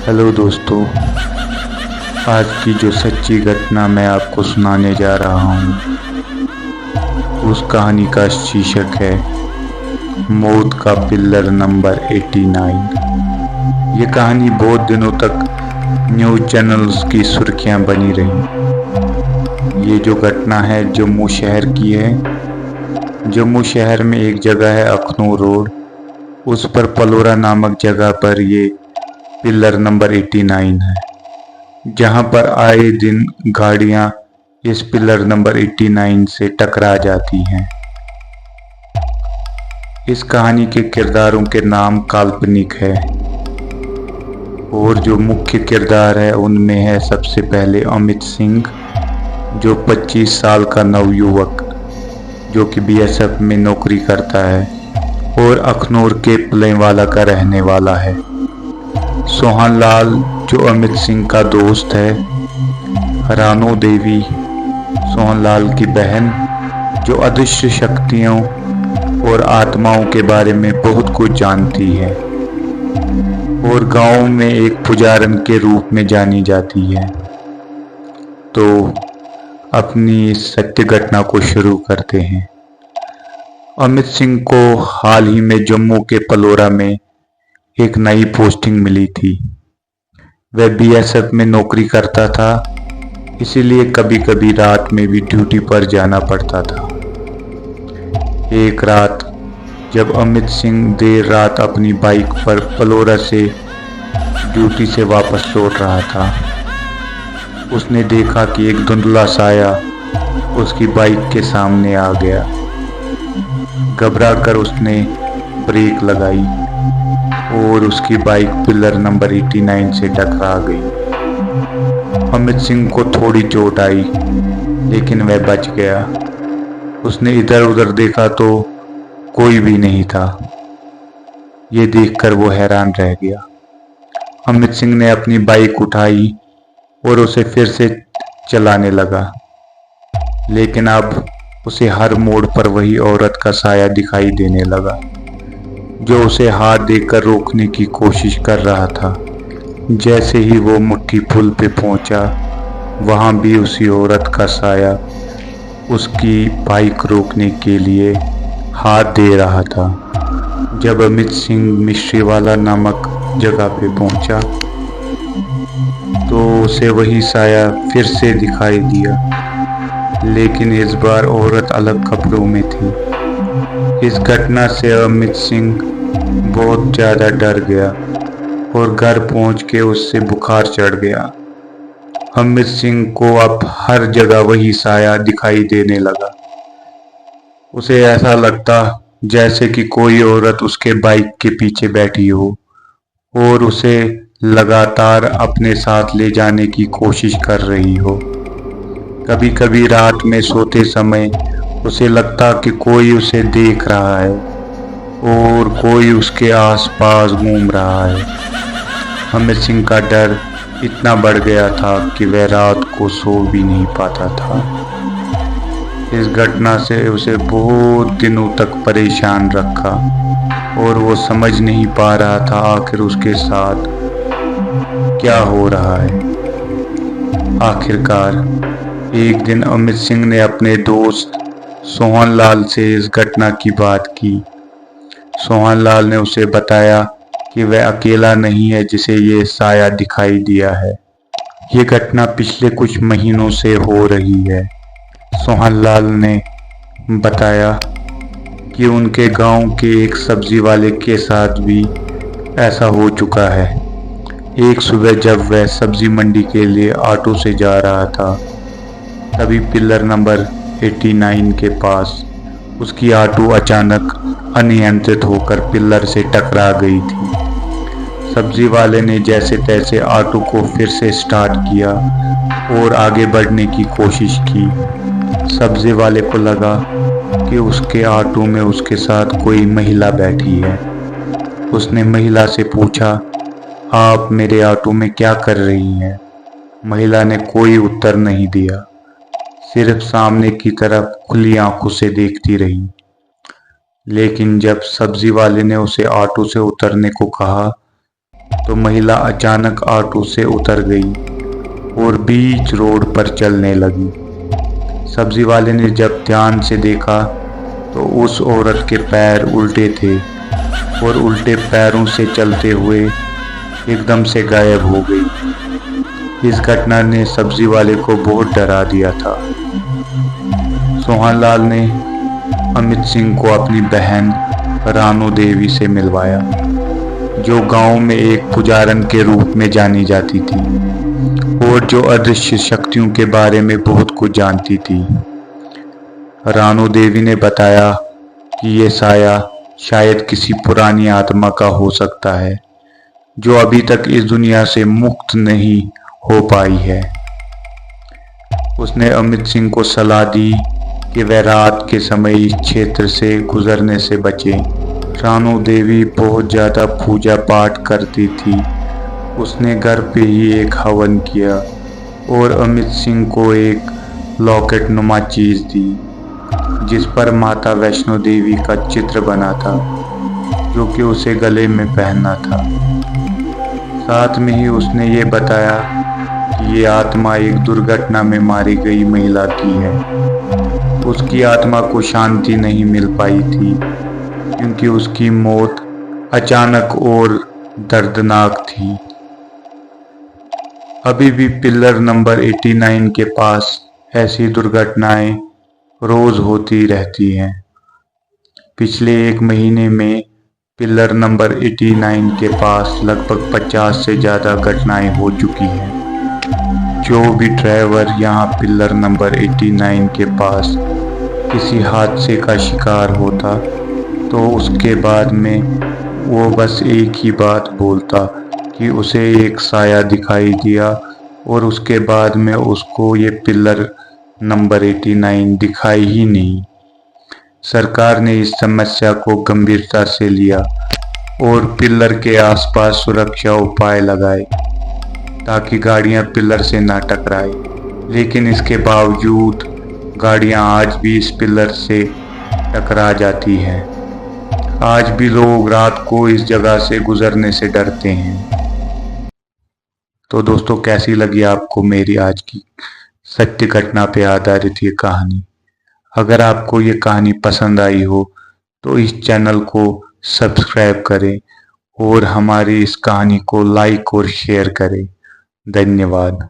Hello दोस्तों, आज की जो सच्ची घटना मैं आपको सुनाने जा रहा हूँ उस कहानी का शीर्षक है मौत का पिलर नंबर 89। ये कहानी बहुत दिनों तक न्यूज़ चैनल्स की सुर्खियां बनी रही। ये जो घटना है जम्मू शहर की है। जम्मू शहर में एक जगह है अखनूर रोड, उस पर पलोरा नामक जगह पर ये पिलर नंबर 89 है, जहां पर आए दिन गाड़ियां इस पिलर नंबर 89 से टकरा जाती हैं। इस कहानी के किरदारों के नाम काल्पनिक है और जो मुख्य किरदार है उनमें है सबसे पहले अमित सिंह, जो 25 साल का नवयुवक जो कि बीएसएफ में नौकरी करता है और अखनूर के पुलेवाला का रहने वाला है। सोहन लाल, जो अमित सिंह का दोस्त है। रानो देवी, सोहन लाल की बहन, जो अदृश्य शक्तियों और आत्माओं के बारे में बहुत कुछ जानती है और गांव में एक पुजारन के रूप में जानी जाती है। तो अपनी इस सत्य घटना को शुरू करते हैं। अमित सिंह को हाल ही में जम्मू के पलोरा में एक नई पोस्टिंग मिली थी। वह बीएसएफ में नौकरी करता था, इसीलिए कभी कभी रात में भी ड्यूटी पर जाना पड़ता था। एक रात जब अमित सिंह देर रात अपनी बाइक पर पलोरा से ड्यूटी से वापस लौट रहा था, उसने देखा कि एक धुंधला साया उसकी बाइक के सामने आ गया। घबराकर उसने ब्रेक लगाई और उसकी बाइक पिलर नंबर 89 से टकरा गई। अमित सिंह को थोड़ी चोट आई, लेकिन वह बच गया। उसने इधर उधर देखा तो कोई भी नहीं था। ये देखकर वो हैरान रह गया। अमित सिंह ने अपनी बाइक उठाई और उसे फिर से चलाने लगा, लेकिन अब उसे हर मोड़ पर वही औरत का साया दिखाई देने लगा, जो उसे हाथ देकर रोकने की कोशिश कर रहा था। जैसे ही वो मुट्ठी पुल पे पहुंचा, वहां भी उसी औरत का साया उसकी बाइक रोकने के लिए हाथ दे रहा था। जब अमित सिंह मिश्रीवाला नामक जगह पे पहुंचा तो उसे वही साया फिर से दिखाई दिया, लेकिन इस बार औरत अलग कपड़ों में थी। इस घटना से अमित सिंह बहुत ज़्यादा डर गया और घर पहुंच के उससे बुखार चढ़ गया। अमित सिंह को अब हर जगह वही साया दिखाई देने लगा। उसे ऐसा लगता जैसे कि कोई औरत उसके बाइक के पीछे बैठी हो और उसे लगातार अपने साथ ले जाने की कोशिश कर रही हो। कभी कभी रात में सोते समय उसे लगता कि कोई उसे देख रहा है और कोई उसके आसपास घूम रहा है। अमित सिंह का डर इतना बढ़ गया था कि वह रात को सो भी नहीं पाता था। इस घटना से उसे बहुत दिनों तक परेशान रखा और वो समझ नहीं पा रहा था आखिर उसके साथ क्या हो रहा है। आखिरकार एक दिन अमित सिंह ने अपने दोस्त सोहन लाल से इस घटना की बात की। सोहन लाल ने उसे बताया कि वह अकेला नहीं है जिसे ये साया दिखाई दिया है। ये घटना पिछले कुछ महीनों से हो रही है। सोहन लाल ने बताया कि उनके गांव के एक सब्जी वाले के साथ भी ऐसा हो चुका है। एक सुबह जब वह सब्जी मंडी के लिए ऑटो से जा रहा था, तभी पिलर नंबर 89 के पास उसकी ऑटो अचानक अनियंत्रित होकर पिलर से टकरा गई थी। सब्जी वाले ने जैसे तैसे ऑटो को फिर से स्टार्ट किया और आगे बढ़ने की कोशिश की। सब्जी वाले को लगा कि उसके ऑटो में उसके साथ कोई महिला बैठी है। उसने महिला से पूछा, आप मेरे ऑटो में क्या कर रही हैं? महिला ने कोई उत्तर नहीं दिया, सिर्फ सामने की तरफ खुली आंखों से देखती रही। लेकिन जब सब्जी वाले ने उसे ऑटो से उतरने को कहा तो महिला अचानक ऑटो से उतर गई और बीच रोड पर चलने लगी। सब्जी वाले ने जब ध्यान से देखा तो उस औरत के पैर उल्टे थे और उल्टे पैरों से चलते हुए एकदम से गायब हो गई। इस घटना ने सब्जी वाले को बहुत डरा दिया था। सोहनलाल ने अमित सिंह को अपनी बहन रानू देवी से मिलवाया, जो गांव में एक पुजारन के रूप में जानी जाती थी और जो अदृश्य शक्तियों के बारे में बहुत कुछ जानती थी। रानू देवी ने बताया कि ये साया शायद किसी पुरानी आत्मा का हो सकता है, जो अभी तक इस दुनिया से मुक्त नहीं हो पाई है। उसने अमित सिंह को सलाह दी कि वह रात के समय इस क्षेत्र से गुजरने से बचे। रानू देवी बहुत ज़्यादा पूजा पाठ करती थी। उसने घर पे ही एक हवन किया और अमित सिंह को एक लॉकेट नुमा चीज़ दी, जिस पर माता वैष्णो देवी का चित्र बना था, जो कि उसे गले में पहनना था। साथ में ही उसने ये बताया कि ये आत्मा एक दुर्घटना में मारी गई महिला की है। उसकी आत्मा को शांति नहीं मिल पाई थी, क्योंकि उसकी मौत अचानक और दर्दनाक थी। अभी भी पिलर नंबर 89 के पास ऐसी दुर्घटनाएं रोज होती रहती हैं। पिछले एक महीने में पिलर नंबर 89 के पास लगभग 50 से ज़्यादा घटनाएं हो चुकी हैं। जो भी ड्राइवर यहाँ पिलर नंबर 89 के पास किसी हादसे का शिकार होता तो उसके बाद में वो बस एक ही बात बोलता कि उसे एक साया दिखाई दिया, और उसके बाद में उसको ये पिलर नंबर 89 दिखाई ही नहीं। सरकार ने इस समस्या को गंभीरता से लिया और पिलर के आसपास सुरक्षा उपाय लगाए ताकि गाड़ियां पिलर से ना टकराए, लेकिन इसके बावजूद गाड़ियां आज भी इस पिलर से टकरा जाती हैं। आज भी लोग रात को इस जगह से गुजरने से डरते हैं। तो दोस्तों, कैसी लगी आपको मेरी आज की सत्य घटना पे आधारित ये कहानी? अगर आपको ये कहानी पसंद आई हो तो इस चैनल को सब्सक्राइब करें और हमारी इस कहानी को लाइक और शेयर करें। धन्यवाद।